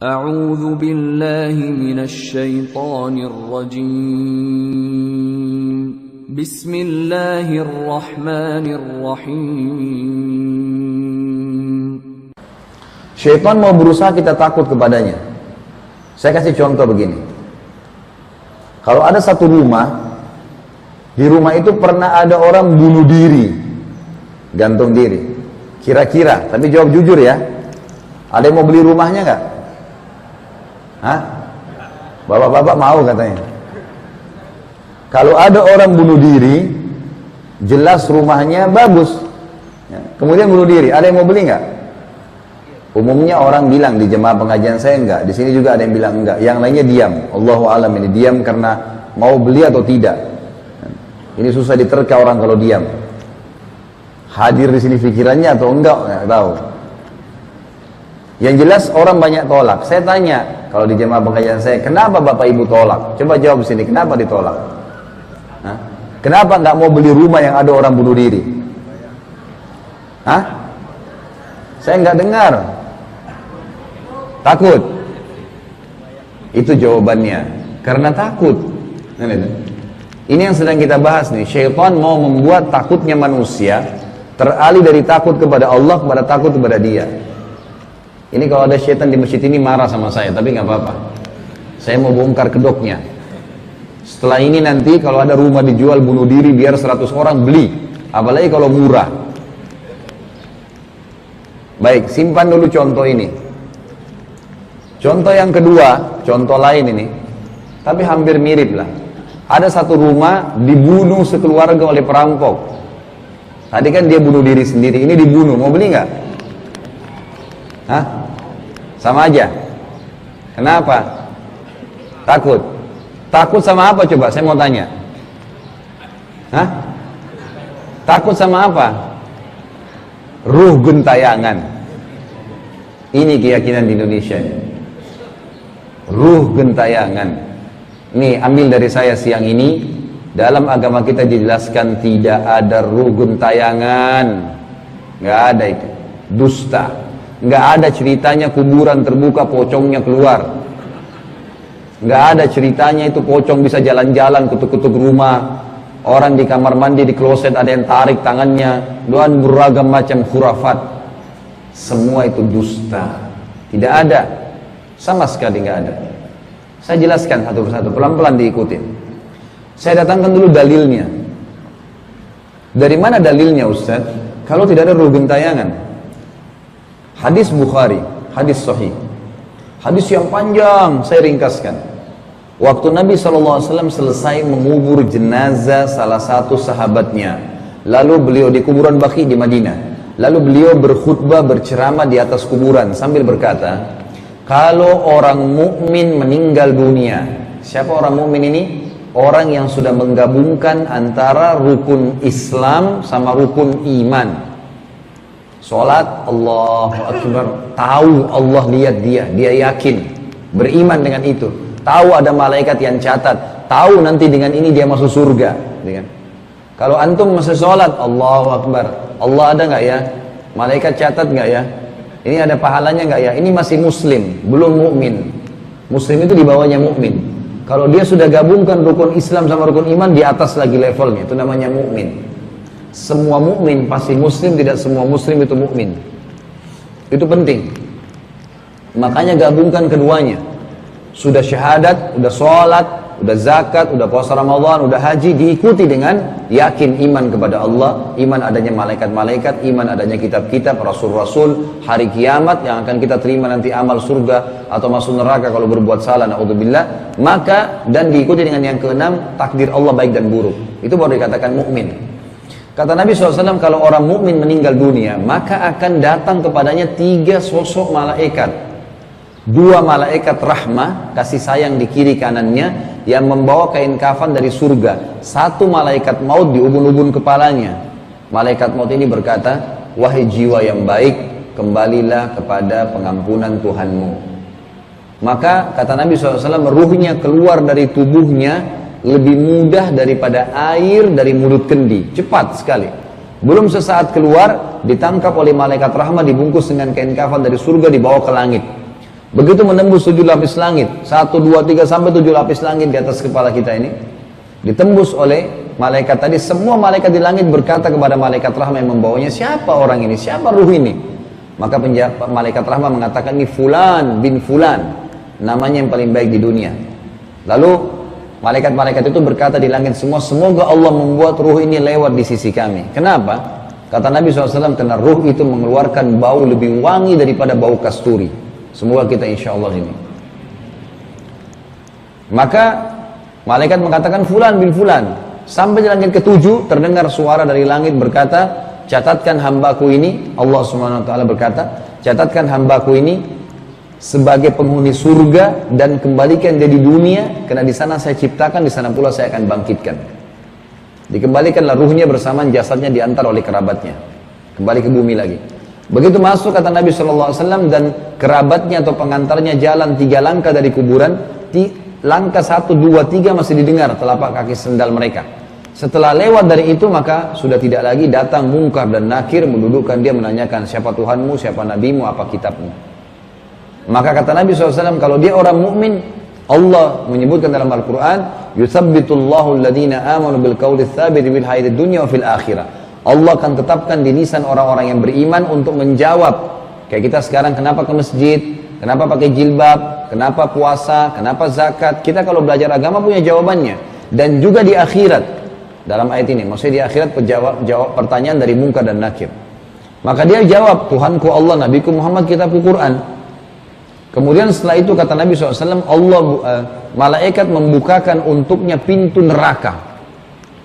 أعوذ بالله من الشيطان الرجيم بسم الله الرحمن الرحيم. Syaitan mau berusaha kita takut kepadanya. Saya kasih contoh begini. Kalau ada satu rumah, di rumah itu pernah ada orang bunuh diri, gantung diri. Kira-kira, tapi jawab jujur ya. Ada yang mau beli rumahnya nggak? Hah? Bapak-bapak mau katanya. Kalau ada orang bunuh diri, jelas rumahnya bagus. Ya, kemudian bunuh diri, ada yang mau beli nggak? Umumnya orang bilang di jemaah pengajian saya enggak, di sini juga ada yang bilang enggak, yang lainnya diam. Allahu alam, ini diam karena mau beli atau tidak. Ini susah diterka orang kalau diam. Hadir di sini pikirannya atau enggak, nggak tahu. Yang jelas orang banyak tolak. Saya tanya kalau di jemaah pengajian saya, kenapa bapak ibu tolak? Coba jawab di sini, kenapa ditolak? Hah? Kenapa nggak mau beli rumah yang ada orang bunuh diri? Hah? Saya nggak dengar. Takut. Itu jawabannya. Karena takut. Ini yang sedang kita bahas nih. Syaitan mau membuat takutnya manusia teralih dari takut kepada Allah kepada takut kepada dia. Ini kalau ada syaitan di masjid ini marah sama saya, tapi nggak apa-apa. Saya mau bongkar kedoknya. Setelah ini nanti kalau ada rumah dijual bunuh diri biar 100 orang beli. Apalagi kalau murah. Baik, simpan dulu contoh ini. Contoh yang kedua, contoh lain ini. Tapi hampir mirip lah. Ada satu rumah dibunuh sekeluarga oleh perampok. Tadi kan dia bunuh diri sendiri, ini dibunuh. Mau beli nggak? Hah? Sama aja. Kenapa? Takut. Takut sama apa coba? Saya mau tanya. Hah? Takut sama apa? Ruh gentayangan. Ini keyakinan di Indonesia. Ruh gentayangan. Nih, ambil dari saya siang ini. Dalam agama kita dijelaskan tidak ada ruh gentayangan. Nggak ada itu. Dusta. Nggak ada ceritanya kuburan terbuka pocongnya keluar. Nggak ada ceritanya itu pocong bisa jalan-jalan kutuk-kutuk rumah. Orang di kamar mandi di kloset ada yang tarik tangannya. Dan beragam macam khurafat. Semua itu dusta. Tidak ada. Sama sekali nggak ada. Saya jelaskan satu persatu, pelan-pelan diikutin. Saya datangkan dulu dalilnya. Dari mana dalilnya Ustaz? Kalau tidak ada ruh gentayangan. Hadis Bukhari, hadis sahih. Hadis yang panjang, saya ringkaskan. Waktu Nabi SAW selesai mengubur jenazah salah satu sahabatnya. Lalu beliau di kuburan Baqi di Madinah. Lalu beliau berkhutbah, berceramah di atas kuburan sambil berkata, kalau orang mukmin meninggal dunia, siapa orang mukmin ini? Orang yang sudah menggabungkan antara rukun Islam sama rukun iman. Salat, Allahu Akbar, tahu Allah lihat dia yakin, beriman dengan itu, tahu ada malaikat yang catat, tahu nanti dengan ini dia masuk surga. Kalau antum masih salat, Allahu Akbar, Allah ada nggak ya? Malaikat catat nggak ya? Ini ada pahalanya nggak ya? Ini masih muslim, belum mukmin. Muslim itu di bawahnya mukmin. Kalau dia sudah gabungkan rukun Islam sama rukun iman, di atas lagi levelnya, itu namanya mukmin. Semua mukmin pasti muslim, tidak semua muslim itu mukmin. Itu penting. Makanya gabungkan keduanya. Sudah syahadat, udah sholat, udah zakat, udah puasa Ramadan, udah haji, diikuti dengan yakin iman kepada Allah, iman adanya malaikat-malaikat, iman adanya kitab-kitab, rasul-rasul, hari kiamat yang akan kita terima nanti amal surga atau masuk neraka kalau berbuat salah, naudzubillah. Maka dan diikuti dengan yang keenam, takdir Allah baik dan buruk. Itu baru dikatakan mukmin. Kata Nabi SAW, kalau orang mukmin meninggal dunia, maka akan datang kepadanya 3 sosok malaikat. 2 malaikat rahmah, kasih sayang di kiri kanannya, yang membawa kain kafan dari surga. 1 malaikat maut di ubun-ubun kepalanya. Malaikat maut ini berkata, wahai jiwa yang baik, kembalilah kepada pengampunan Tuhanmu. Maka kata Nabi SAW, ruhnya keluar dari tubuhnya lebih mudah daripada air dari mulut kendi, cepat sekali. Belum sesaat keluar, ditangkap oleh malaikat rahmat, dibungkus dengan kain kafan dari surga, dibawa ke langit. Begitu menembus 7 lapis langit, 1, 2, 3 sampai 7 lapis langit di atas kepala kita ini, ditembus oleh malaikat tadi. Semua malaikat di langit berkata kepada malaikat rahmah yang membawanya, siapa orang ini, siapa ruh ini? Maka malaikat rahmah mengatakan, ini fulan bin fulan, namanya yang paling baik di dunia. Lalu malaikat-malaikat itu berkata di langit semua, semoga Allah membuat ruh ini lewat di sisi kami. Kenapa? Kata Nabi SAW, karena ruh itu mengeluarkan bau lebih wangi daripada bau kasturi. Semoga kita insya Allah ini. Maka malaikat mengatakan fulan bin fulan. Sampai di langit ke-7 terdengar suara dari langit berkata, catatkan hambaku ini. Allah Subhanahu Wa Taala berkata, catatkan hambaku ini sebagai penghuni surga dan kembalikan dia di dunia, karena di sana saya ciptakan, di sana pula saya akan bangkitkan. Dikembalikanlah ruhnya bersama jasadnya, diantar oleh kerabatnya kembali ke bumi lagi. Begitu masuk, kata Nabi SAW, dan kerabatnya atau pengantarnya jalan 3 langkah dari kuburan, langkah 1, 2, 3 masih didengar telapak kaki sendal mereka. Setelah lewat dari itu, maka sudah tidak lagi datang Munkar dan Nakir mendudukkan dia, menanyakan siapa Tuhanmu, siapa Nabimu, apa kitabmu. Maka kata Nabi SAW, kalau dia orang mukmin, Allah menyebutkan dalam Al-Quran, yuthabbitullahu alladhina amanu bil qawli tsabit bil hayatid dunya wa fil akhirah. Allah akan tetapkan di lisan orang-orang yang beriman untuk menjawab. Kayak kita sekarang, kenapa ke masjid, kenapa pakai jilbab, kenapa puasa, kenapa zakat. Kita kalau belajar agama punya jawabannya. Dan juga di akhirat, dalam ayat ini, maksudnya di akhirat jawab pertanyaan dari Munkar dan Nakir. Maka dia jawab, Tuhanku Allah, Nabiku Muhammad, kitabku Quran. Kemudian setelah itu kata Nabi SAW, malaikat membukakan untuknya pintu neraka.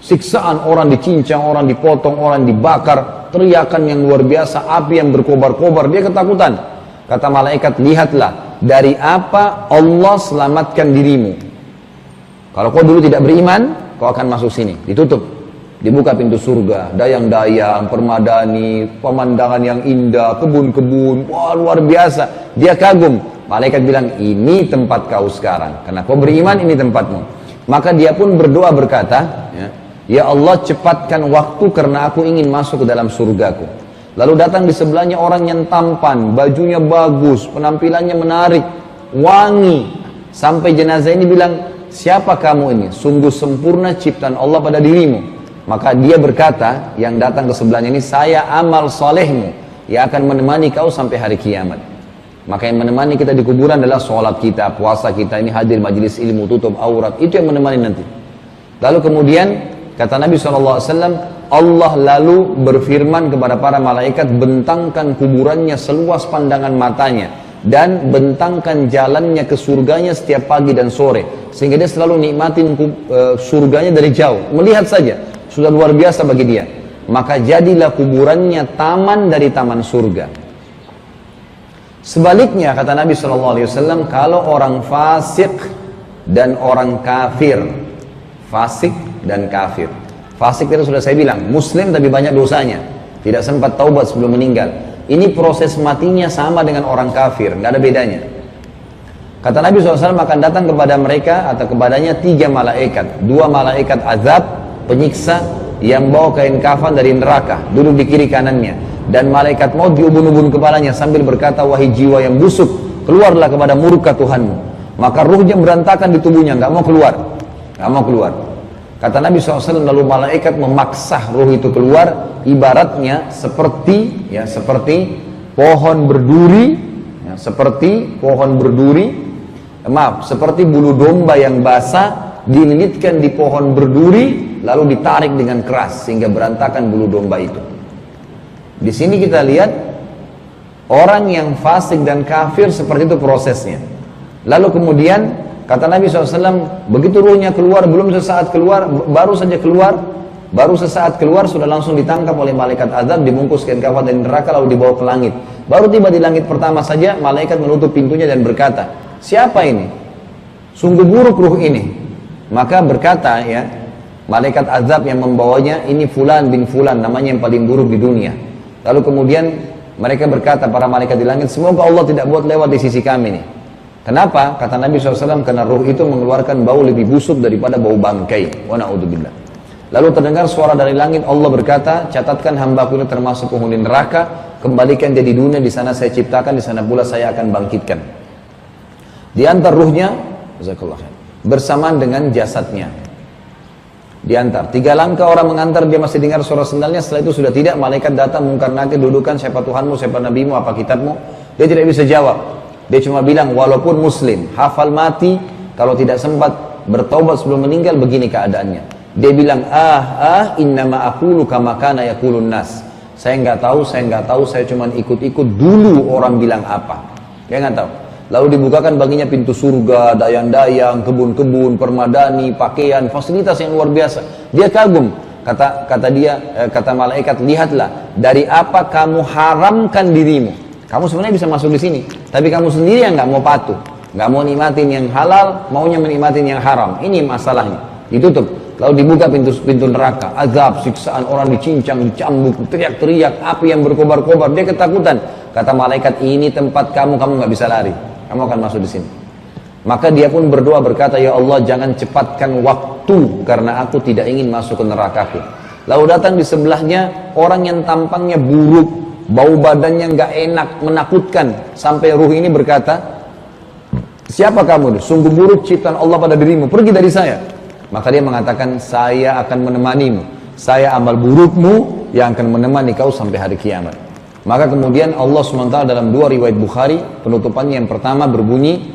Siksaan, orang dicincang, orang dipotong, orang dibakar, teriakan yang luar biasa, api yang berkobar-kobar, dia ketakutan. Kata malaikat, lihatlah dari apa Allah selamatkan dirimu. Kalau kau dulu tidak beriman, kau akan masuk sini. Ditutup, dibuka pintu surga, dayang-dayang, permadani, pemandangan yang indah, kebun-kebun, wah luar biasa. Dia kagum. Malaikat bilang, ini tempat kau sekarang, karena kau beriman, ini tempatmu. Maka dia pun berdoa berkata, ya Allah, cepatkan waktu karena aku ingin masuk ke dalam surgaku. Lalu datang di sebelahnya orang yang tampan, bajunya bagus, penampilannya menarik, wangi. Sampai jenazah ini bilang, siapa kamu ini? Sungguh sempurna ciptaan Allah pada dirimu. Maka dia berkata, yang datang ke sebelahnya ini, saya amal solehmu yang akan menemani kau sampai hari kiamat. Maka yang menemani kita di kuburan adalah sholat kita, puasa kita, ini hadir majelis ilmu, tutup aurat, itu yang menemani nanti. Lalu kemudian kata Nabi SAW, Allah lalu berfirman kepada para malaikat, bentangkan kuburannya seluas pandangan matanya dan bentangkan jalannya ke surganya setiap pagi dan sore, sehingga dia selalu nikmatin surganya dari jauh, melihat saja sudah luar biasa bagi dia. Maka jadilah kuburannya taman dari taman surga. Sebaliknya kata Nabi SAW, kalau orang fasik dan orang kafir, fasik dan kafir. Fasik itu sudah saya bilang, muslim tapi banyak dosanya, tidak sempat taubat sebelum meninggal. Ini proses matinya sama dengan orang kafir, tidak ada bedanya. Kata Nabi SAW, akan datang kepada mereka atau kepadanya 3 malaikat. 2 malaikat azab, penyiksa, yang bawa kain kafan dari neraka, duduk di kiri kanannya. Dan malaikat maut diubun-ubun kepalanya sambil berkata, wahai jiwa yang busuk, keluarlah kepada murka Tuhanmu. Maka ruhnya berantakan di tubuhnya, nggak mau keluar, nggak mau keluar. Kata Nabi SAW, lalu malaikat memaksa ruh itu keluar, ibaratnya seperti pohon berduri, seperti bulu domba yang basah dililitkan di pohon berduri, lalu ditarik dengan keras sehingga berantakan bulu domba itu. Di sini kita lihat orang yang fasik dan kafir seperti itu prosesnya. Lalu kemudian kata Nabi SAW, begitu ruhnya keluar, belum sesaat keluar, baru sesaat keluar sudah langsung ditangkap oleh malaikat azab, dibungkus kain kafan dari neraka lalu dibawa ke langit. Baru tiba di langit pertama saja, malaikat menutup pintunya dan berkata, siapa ini? Sungguh buruk ruh ini. Maka berkata malaikat azab yang membawanya, ini fulan bin fulan, namanya yang paling buruk di dunia. Lalu kemudian mereka berkata, para malaikat di langit, semoga Allah tidak buat lewat di sisi kami nih. Kenapa? Kata Nabi SAW, karena ruh itu mengeluarkan bau lebih busuk daripada bau bangkai. Wa na'udzubillah. Lalu terdengar suara dari langit, Allah berkata, catatkan hambaku ini termasuk penghuni neraka, kembalikan dia di dunia, di sana saya ciptakan, di sana pula saya akan bangkitkan. Diantar ruhnya, bersamaan dengan jasadnya. Diantar. 3 langkah orang mengantar, dia masih dengar suara sendalnya. Setelah itu sudah tidak, malaikat datang mungkar nakir, dudukan siapa Tuhanmu, siapa nabimu, apa kitabmu. Dia tidak bisa jawab. Dia cuma bilang, walaupun muslim, hafal mati, kalau tidak sempat bertaubat sebelum meninggal, begini keadaannya. Dia bilang, innama aqulu kama kana yaqulun nas. Saya nggak tahu, saya cuma ikut-ikut dulu orang bilang apa. Dia nggak tahu. Lalu dibukakan baginya pintu surga, dayang-dayang, kebun-kebun, permadani, pakaian, fasilitas yang luar biasa. Dia kagum. Kata malaikat, lihatlah, dari apa kamu haramkan dirimu. Kamu sebenarnya bisa masuk di sini, tapi kamu sendiri yang nggak mau patuh, nggak mau nikmatin yang halal, maunya menikmatin yang haram. Ini masalahnya. Ditutup. Lalu dibuka pintu neraka, azab, siksaan, orang dicincang, dicambuk, teriak-teriak, api yang berkobar-kobar. Dia ketakutan. Kata malaikat, ini tempat kamu nggak bisa lari. Kamu akan masuk di sini. Maka dia pun berdoa berkata, ya Allah, jangan cepatkan waktu karena aku tidak ingin masuk ke nerakaku. Lalu datang di sebelahnya orang yang tampangnya buruk, bau badannya nggak enak, menakutkan. Sampai ruh ini berkata, siapa kamu? Sungguh buruk ciptaan Allah pada dirimu, pergi dari saya. Maka dia mengatakan, saya akan menemanimu. Saya amal burukmu yang akan menemani kau sampai hari kiamat. Maka kemudian Allah SWT dalam 2 riwayat Bukhari, penutupannya yang pertama berbunyi,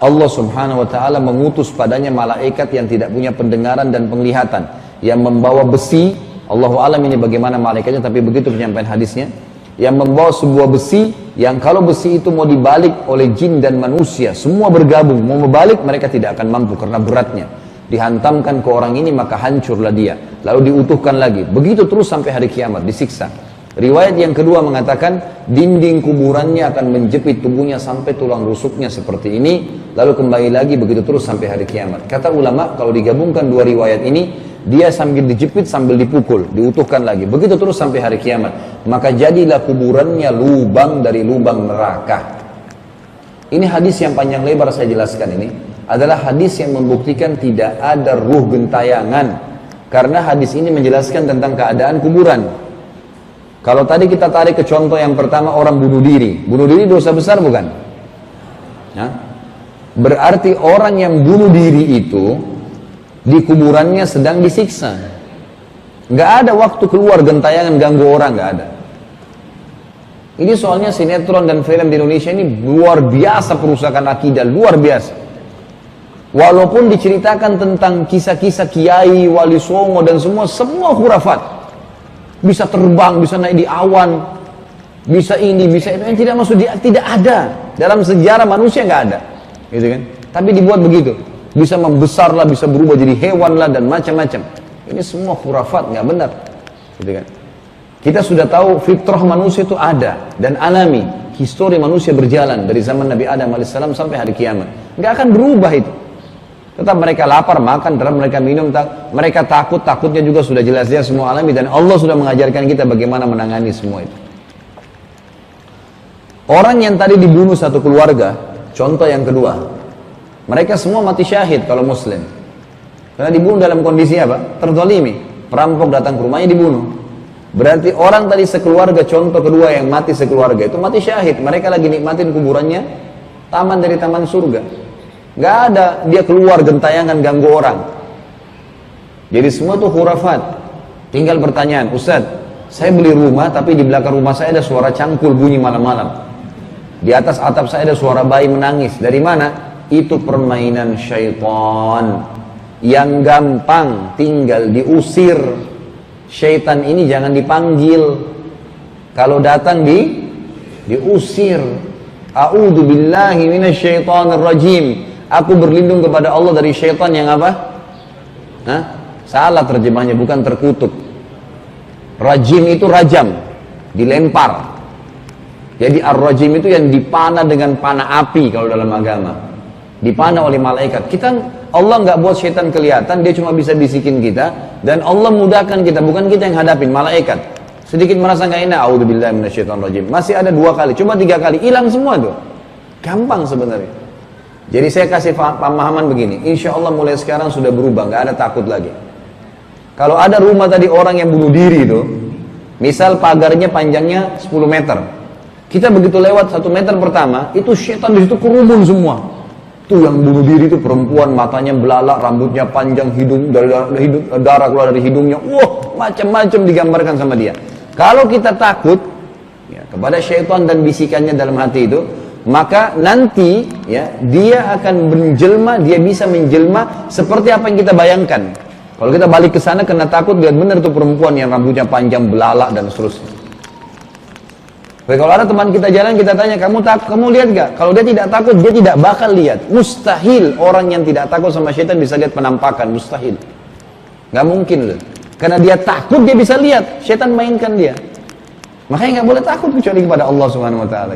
Allah Subhanahu wa ta'ala mengutus padanya malaikat yang tidak punya pendengaran dan penglihatan, yang membawa besi. Allahu alam ini bagaimana malaikatnya, tapi begitu penyampaian hadisnya, yang membawa sebuah besi, yang kalau besi itu mau dibalik oleh jin dan manusia, semua bergabung, mau membalik mereka tidak akan mampu karena beratnya. Dihantamkan ke orang ini maka hancurlah dia, lalu diutuhkan lagi, begitu terus sampai hari kiamat, disiksa. Riwayat yang kedua mengatakan dinding kuburannya akan menjepit tubuhnya sampai tulang rusuknya seperti ini, lalu kembali lagi begitu terus sampai hari kiamat. Kata ulama, kalau digabungkan 2 riwayat ini, dia sambil dijepit sambil dipukul, diutuhkan lagi, begitu terus sampai hari kiamat. Maka jadilah kuburannya lubang dari lubang neraka. Ini hadis yang panjang lebar saya jelaskan ini adalah hadis yang membuktikan tidak ada ruh gentayangan, karena hadis ini menjelaskan tentang keadaan kuburan. Kalau tadi kita tarik ke contoh yang pertama, orang bunuh diri dosa besar bukan? Berarti orang yang bunuh diri itu di kuburannya sedang disiksa. Nggak ada waktu keluar gentayangan ganggu orang, nggak ada. Ini soalnya sinetron dan film di Indonesia ini luar biasa perusakan akidah, luar biasa. Walaupun diceritakan tentang kisah-kisah kiai, wali songo dan semua khurafat. Bisa terbang, bisa naik di awan, bisa ini, bisa itu, yang tidak masuk dia, tidak ada dalam sejarah manusia, nggak ada, gitu kan? Tapi dibuat begitu, bisa membesar lah, bisa berubah jadi hewan lah dan macam-macam. Ini semua khurafat, nggak benar, gitu kan? Kita sudah tahu fitrah manusia itu ada dan alami, histori manusia berjalan dari zaman Nabi Adam alaihissalam sampai hari kiamat, nggak akan berubah itu. Tetap mereka lapar, makan, tetap mereka minum, mereka takut, takutnya juga sudah jelas-jelas semua alami, dan Allah sudah mengajarkan kita bagaimana menangani semua itu. Orang yang tadi dibunuh satu keluarga, contoh yang kedua, mereka semua mati syahid kalau muslim. Karena dibunuh dalam kondisi apa? Terzalimi. Perampok datang ke rumahnya dibunuh. Berarti orang tadi sekeluarga, contoh kedua yang mati sekeluarga itu mati syahid. Mereka lagi nikmatin kuburannya, taman dari taman surga. Nggak ada dia keluar gentayangan ganggu orang. Jadi semua itu khurafat. Tinggal pertanyaan, Ustaz, saya beli rumah tapi di belakang rumah saya ada suara cangkul bunyi malam-malam. Di atas atap saya ada suara bayi menangis. Dari mana? Itu permainan syaitan. Yang gampang tinggal diusir. Syaitan ini jangan dipanggil. Kalau datang diusir. A'udzu billahi minasyaitonir rajim. Aku berlindung kepada Allah dari syaitan yang apa? Salah terjemahnya, bukan terkutuk. Rajim itu rajam, dilempar. Jadi ar-rajim itu yang dipanah dengan panah api kalau dalam agama. Dipanah oleh malaikat. Allah nggak buat syaitan kelihatan, dia cuma bisa bisikin kita, dan Allah mudahkan kita, bukan kita yang hadapin, malaikat. Sedikit merasa nggak enak, a'udzubillahi minasyaitonir rajim. Masih ada 2 kali, cuma 3 kali, hilang semua tuh. Gampang sebenarnya. Jadi saya kasih pemahaman begini, insya Allah mulai sekarang sudah berubah, nggak ada takut lagi. Kalau ada rumah tadi orang yang bunuh diri itu, misal pagarnya panjangnya 10 meter, kita begitu lewat 1 meter pertama, itu syaitan di situ kerumun semua. Itu yang bunuh diri itu perempuan, matanya belalak, rambutnya panjang, hidung darah keluar dari hidungnya. Wah, macam-macam digambarkan sama dia. Kalau kita takut ya, kepada syaitan dan bisikannya dalam hati itu, maka nanti ya dia akan menjelma, dia bisa menjelma seperti apa yang kita bayangkan. Kalau kita balik ke sana kena takut, lihat benar tuh perempuan yang rambutnya panjang, belalak dan seterusnya. Tapi kalau ada teman kita jalan, kita tanya, kamu lihat gak? Kalau dia tidak takut, dia tidak bakal lihat. Mustahil orang yang tidak takut sama syaitan bisa lihat penampakan, mustahil. Gak mungkin loh. Karena dia takut, dia bisa lihat. Syaitan mainkan dia. Makanya gak boleh takut kecuali kepada Allah Subhanahu Wa Taala.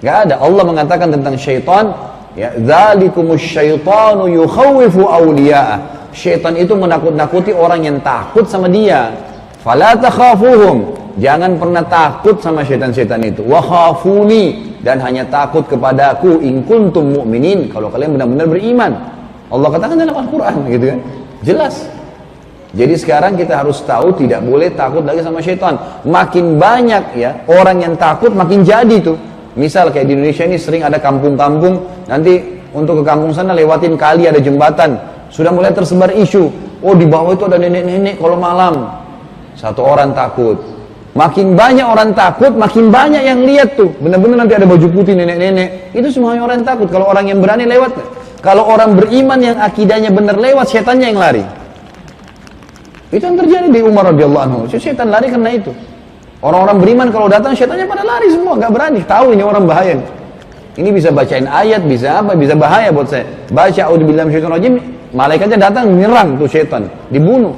Gak ada. Allah mengatakan tentang syaitan, ya, dzalikumus syaitanu yukhawwifu awliya'ah. Syaitan itu menakut-nakuti orang yang takut sama dia. Fala takhafuhum. Jangan pernah takut sama syaitan-syaitan itu. Wa khafuni, dan hanya takut kepadaku in kuntum mu'minin, kalau kalian benar-benar beriman. Allah katakan dalam Al-Qur'an gitu kan. Jelas. Jadi sekarang kita harus tahu tidak boleh takut lagi sama syaitan. Makin banyak ya orang yang takut, makin jadi tuh. Misal kayak di Indonesia ini sering ada kampung-kampung, nanti untuk ke kampung sana lewatin kali ada jembatan. Sudah mulai tersebar isu, oh di bawah itu ada nenek-nenek kalau malam. Satu orang takut. Makin banyak orang takut, makin banyak yang lihat tuh. Benar-benar nanti ada baju putih nenek-nenek. Itu semuanya orang takut. Kalau orang yang berani lewat, kalau orang beriman yang akidahnya benar lewat, setannya yang lari. Itu yang terjadi di Umar radhiyallahu anhu. Setan lari karena itu. Orang-orang beriman kalau datang, setannya pada lari semua, nggak berani. Tahu ini orang bahaya. Ini bisa bacain ayat, bisa apa, bisa bahaya buat saya. Baca a'udzubillahi minasyaitonir rajim, malaikatnya datang menyerang tuh setan, dibunuh.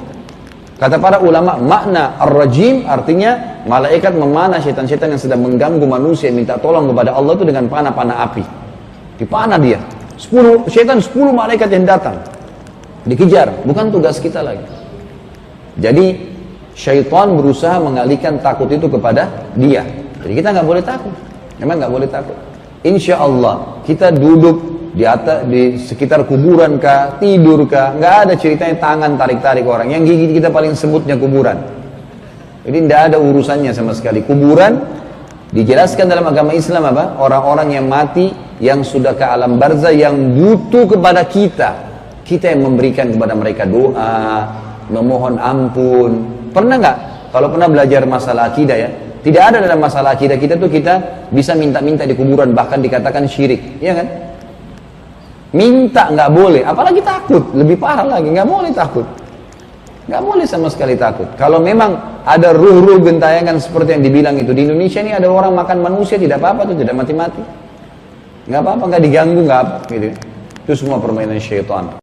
Kata para ulama, makna ar-rajim artinya malaikat memanah setan-setan yang sedang mengganggu manusia, minta tolong kepada Allah itu dengan panah-panah api. Dipanah dia. 10 malaikat yang datang. Dikejar, bukan tugas kita lagi. Jadi syaitan berusaha mengalihkan takut itu kepada dia. Jadi kita nggak boleh takut. Memang nggak boleh takut. Insya Allah kita duduk di sekitar kuburan kah, tidur kah, nggak ada ceritanya tangan tarik-tarik orang. Yang gigit kita paling sebutnya kuburan. Jadi tidak ada urusannya sama sekali. Kuburan dijelaskan dalam agama Islam apa? Orang-orang yang mati, yang sudah ke alam barzah, yang butuh kepada kita. Kita yang memberikan kepada mereka doa, memohon ampun. Pernah nggak? Kalau pernah belajar masalah akidah ya, tidak ada dalam masalah akidah kita tuh kita bisa minta-minta di kuburan, bahkan dikatakan syirik, ya kan? Minta nggak boleh, apalagi takut, lebih parah lagi, nggak boleh takut, nggak boleh sama sekali takut. Kalau memang ada ruh-ruh gentayangan seperti yang dibilang itu di Indonesia ini, ada orang makan manusia tidak apa-apa tuh, tidak mati-mati, nggak apa-apa, nggak diganggu, nggak apa, gitu. Itu semua permainan syaitan.